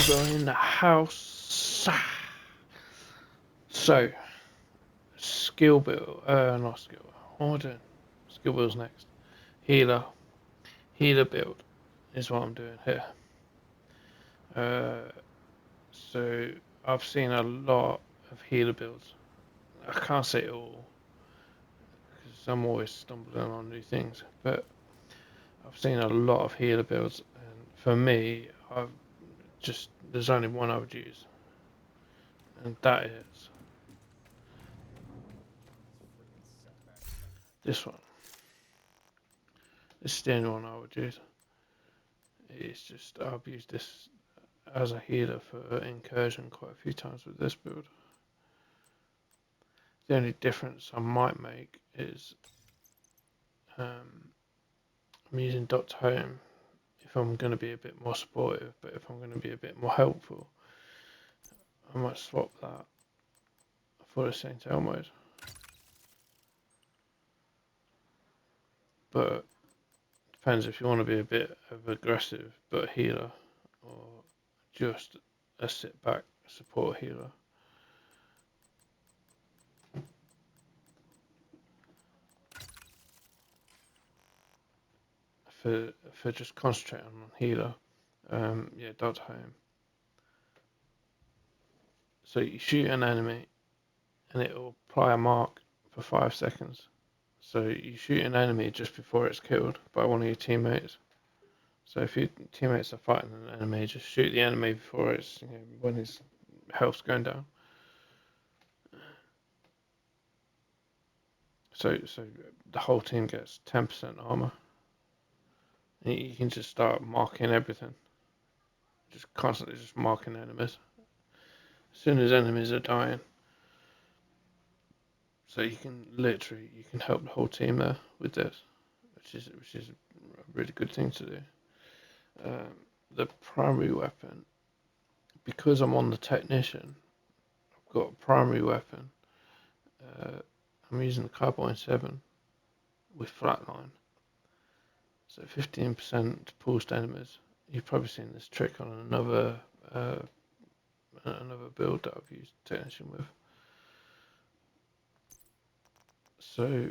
Skill in the house. So, skill build. Not skill. What am I doing? Skill build's next. Healer. Healer build is what I'm doing here. So, I've seen a lot of healer builds. I can't say it all because I'm always stumbling on new things, but I've seen a lot of healer builds, and for me, there's only one I would use, and that is this one. This is the only one I would use. It's just I've used this as a healer for incursion quite a few times with this build. The only difference I might make is I'm using Dot Home if I'm going to be a bit more supportive, but if I'm going to be a bit more helpful, I might swap that for the Saint mode. But depends if you want to be a bit of aggressive but healer, or just a sit back support healer. For just concentrating on healer, yeah, Dot Home. So you shoot an enemy, and it will apply a mark for 5 seconds. So you shoot an enemy just before it's killed by one of your teammates. So if your teammates are fighting an enemy, just shoot the enemy before it's when his health's going down. So the whole team gets 10% armor. And you can just start marking everything. Just constantly just marking enemies. As soon as enemies are dying. So you can help the whole team there with this, which is a really good thing to do. The primary weapon, because I'm on the technician, I've got a primary weapon. I'm using the Carbine 7 with flatline. So 15% pulse to enemies. You've probably seen this trick on another build that I've used technician with. So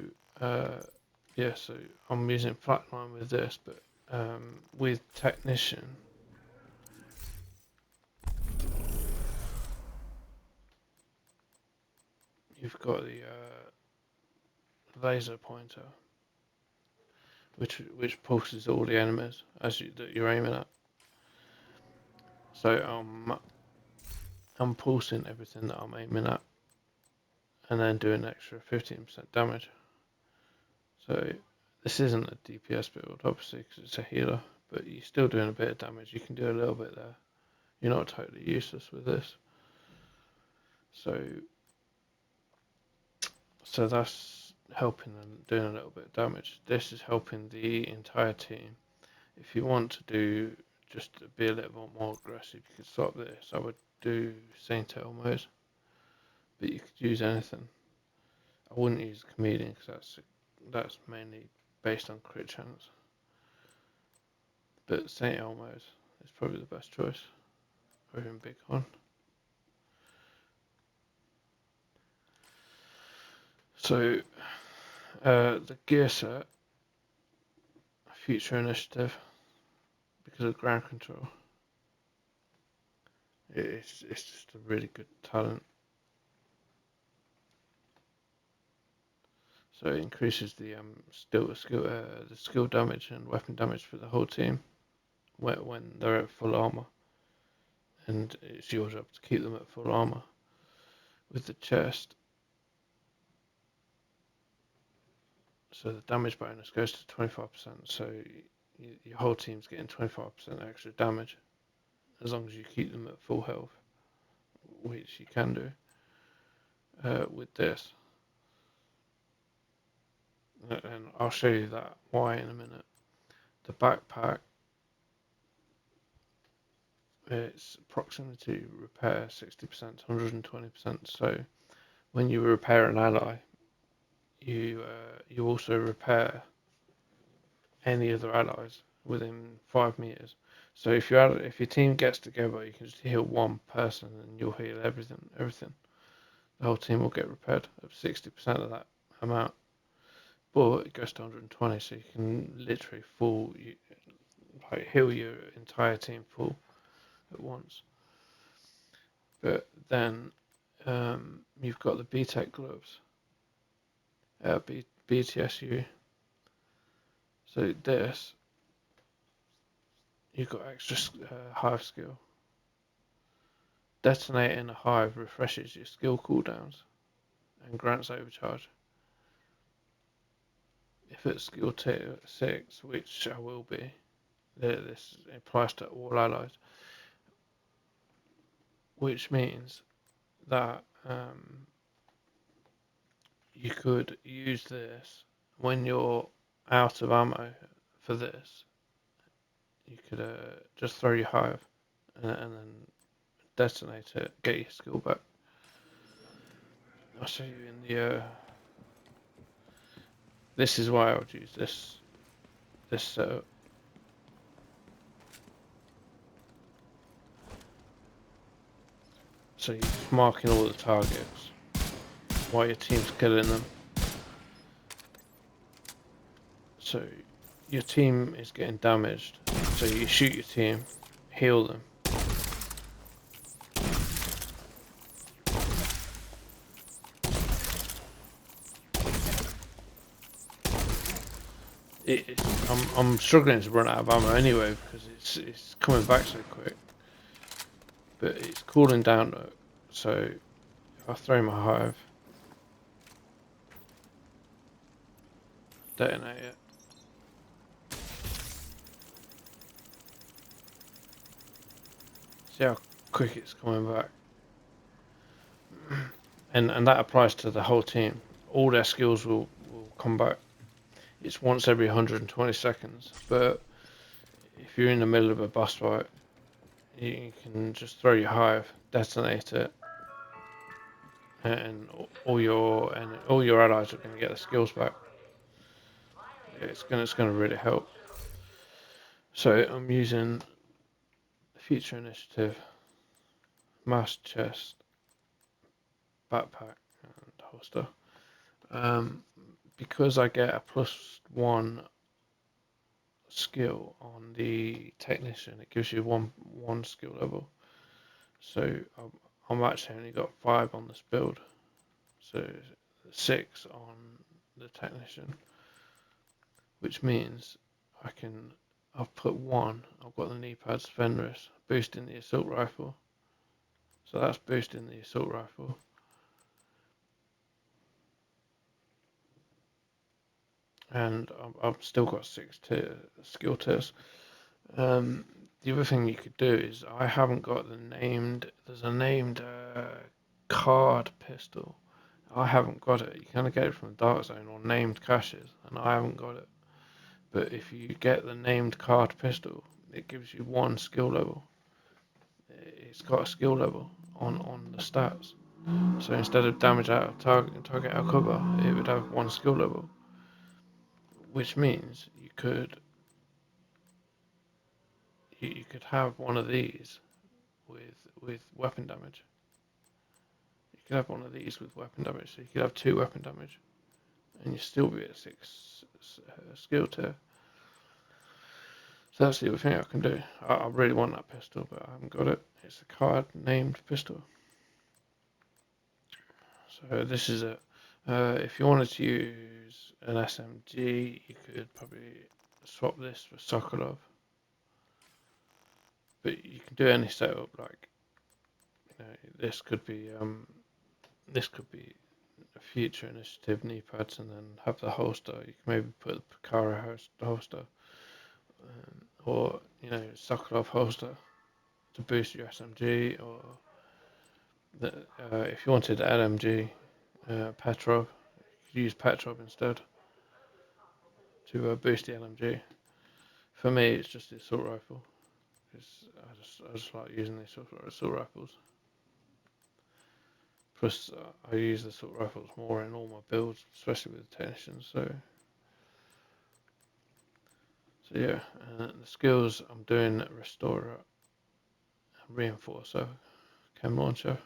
yeah, so I'm using flatline with this, but with technician, you've got the laser pointer, which pulses all the enemies that you're aiming at. So I'm pulsing everything that I'm aiming at, and then doing an extra 15% damage. So this isn't a DPS build, obviously, because it's a healer, but you're still doing a bit of damage. You can do a little bit there. You're not totally useless with this. So that's helping them doing a little bit of damage. This is helping the entire team. If you want to do just to be a little bit more aggressive, you could swap this. I would do Saint mode, but you could use anything. I wouldn't use Comedian because that's mainly based on crit chance. But Saint mode is probably the best choice, or even Big Con. So the gear set, Future Initiative, because of ground control. It's just a really good talent. So it increases the skill damage and weapon damage for the whole team when they're at full armor, and it's your job to keep them at full armor. With the chest, so the damage bonus goes to 25%. So your whole team's getting 25% extra damage as long as you keep them at full health, which you can do with this. And I'll show you that why in a minute. The backpack, it's proximity repair 60%, 120%. So when you repair an ally, you also repair any other allies within 5 meters. So if your team gets together, you can just heal one person and you'll heal everything. The whole team will get repaired of 60% of that amount. But it goes to 120, so you can literally heal your entire team full at once. But then you've got the BTEC gloves, BTSU. So this, you've got extra hive skill. Detonating a hive refreshes your skill cooldowns and grants overcharge. If it's skill tier 6, which I will be, this applies to all allies, which means that you could use this when you're out of ammo for this. You could just throw your hive and then detonate it, get your skill back. I'll show you in the. This is why I would use this setup. So you're marking all the targets while your team's killing them. So your team is getting damaged. So you shoot your team, heal them. I'm struggling to run out of ammo anyway because it's coming back so quick. But it's cooling down, so if I throw my hive, detonate it. See how quick it's coming back. And that applies to the whole team. All their skills will come back. It's once every 120 seconds, but if you're in the middle of a boss fight, you can just throw your hive, detonate it, and all your allies are going to get their skills back. It's going to really help. So I'm using the Future Initiative, mask chest, backpack, and holster. Because I get a +1 skill on the technician, it gives you one skill level. So I'm actually only got 5 on this build, so 6 on the technician, which means I've put 1. I've got the knee pads Fenris boosting the assault rifle, so that's boosting the assault rifle. And I've still got 6 skill tiers. The other thing you could do is I haven't got there's a named card pistol. I haven't got it. You kind of get it from the Dark Zone or named caches, and I haven't got it. But if you get the named card pistol, it gives you 1 skill level. It's got a skill level on the stats. So instead of damage out of target out of cover, it would have 1 skill level, which means you could have one of these with weapon damage. You could have one of these with weapon damage, so you could have 2 weapon damage, and you still be at 6 skill tier. So that's the other thing I can do. I really want that pistol, but I haven't got it. It's a card named pistol. So this is it. If you wanted to use an SMG, you could probably swap this for Sokolov. But you can do any setup. Like, this could be a Future Initiative knee pads, and then have the holster. You can maybe put the Pucara holster, or Sokolov holster to boost your SMG, or if you wanted LMG, Petrov, you could use Petrov instead to boost the LMG. For me, it's just the assault rifle, because I just like using the assault rifles. Plus, I use the assault rifles more in all my builds, especially with the technicians. So So yeah, the skills I'm doing Restorer and Reinforcer, Chem Launcher.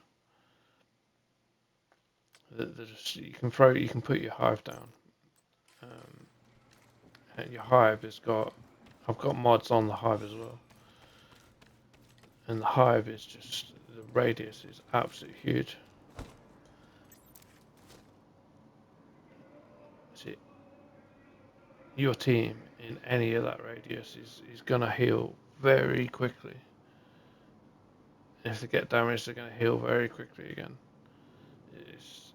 They're just, you can put your hive down. Um, and your hive has got, I've got mods on the hive as well. And the hive is just, the radius is absolutely huge. See, your team in any of that radius is going to heal very quickly. If they get damaged, they're going to heal very quickly again. It's,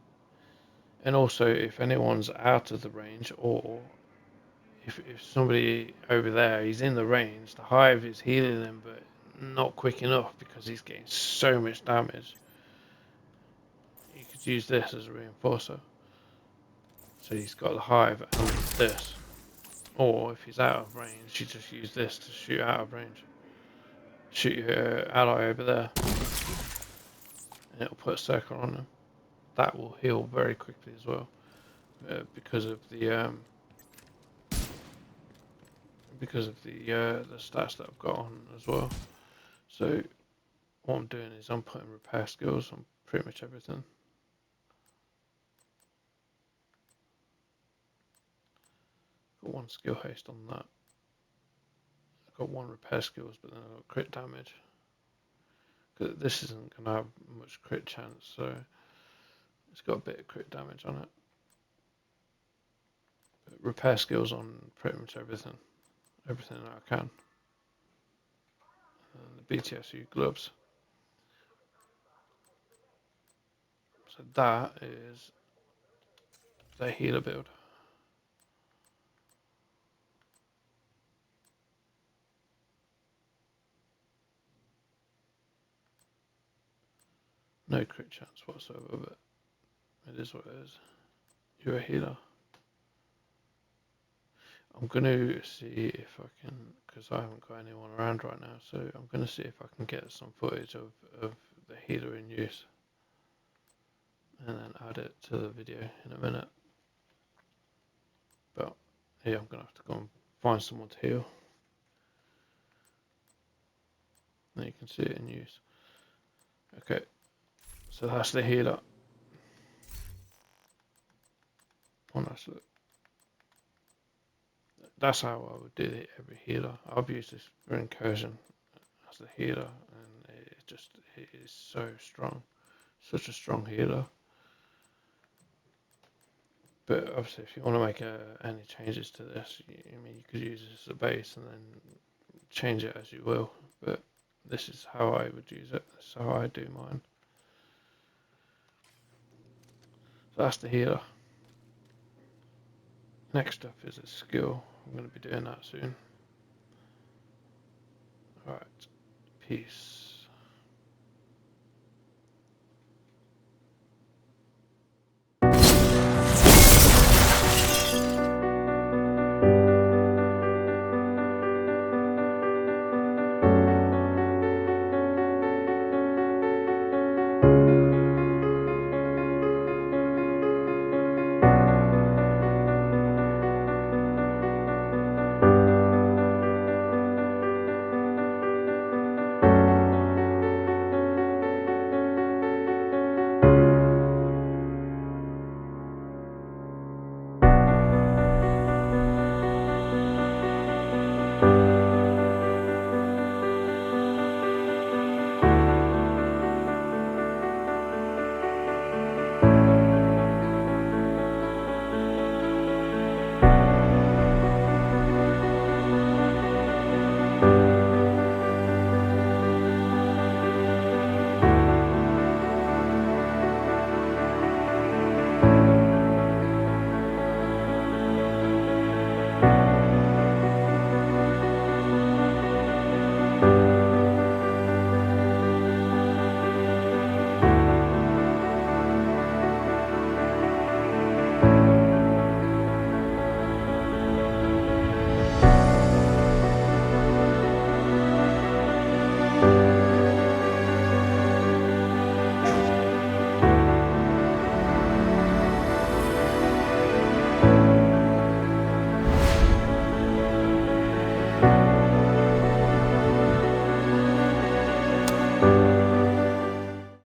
and also, if anyone's out of the range, or if somebody over there is in the range, the hive is healing them, but not quick enough because he's getting so much damage. You could use this as a reinforcer. So he's got the hive and this. Or if he's out of range, you just use this to shoot out of range. Shoot your ally over there, and it'll put a circle on them. That will heal very quickly as well, because of the stats that I've got on as well. So what I'm doing is I'm putting repair skills on pretty much everything. Got one skill haste on that. I've got one repair skills, but then I've got crit damage. Because this isn't going to have much crit chance, so it's got a bit of crit damage on it. But repair skills on pretty much everything. Everything that I can. And the BTSU gloves. So that is the healer build. No crit chance whatsoever, but it is what it is. You're a healer. I'm going to see if I can, because I haven't got anyone around right now, so I'm going to see if I can get some footage of the healer in use. And then add it to the video in a minute. But yeah, I'm going to have to go and find someone to heal. Then you can see it in use. Okay, so that's the healer. Oh, that's how I would do every healer. I've used this for incursion as the healer, and it is so strong, such a strong healer. But obviously, if you want to make any changes to this, I mean, you could use this as a base and then change it as you will. But this is how I would use it. This is how I do mine. So that's the healer. Next up is a skill. I'm going to be doing that soon. Alright, peace.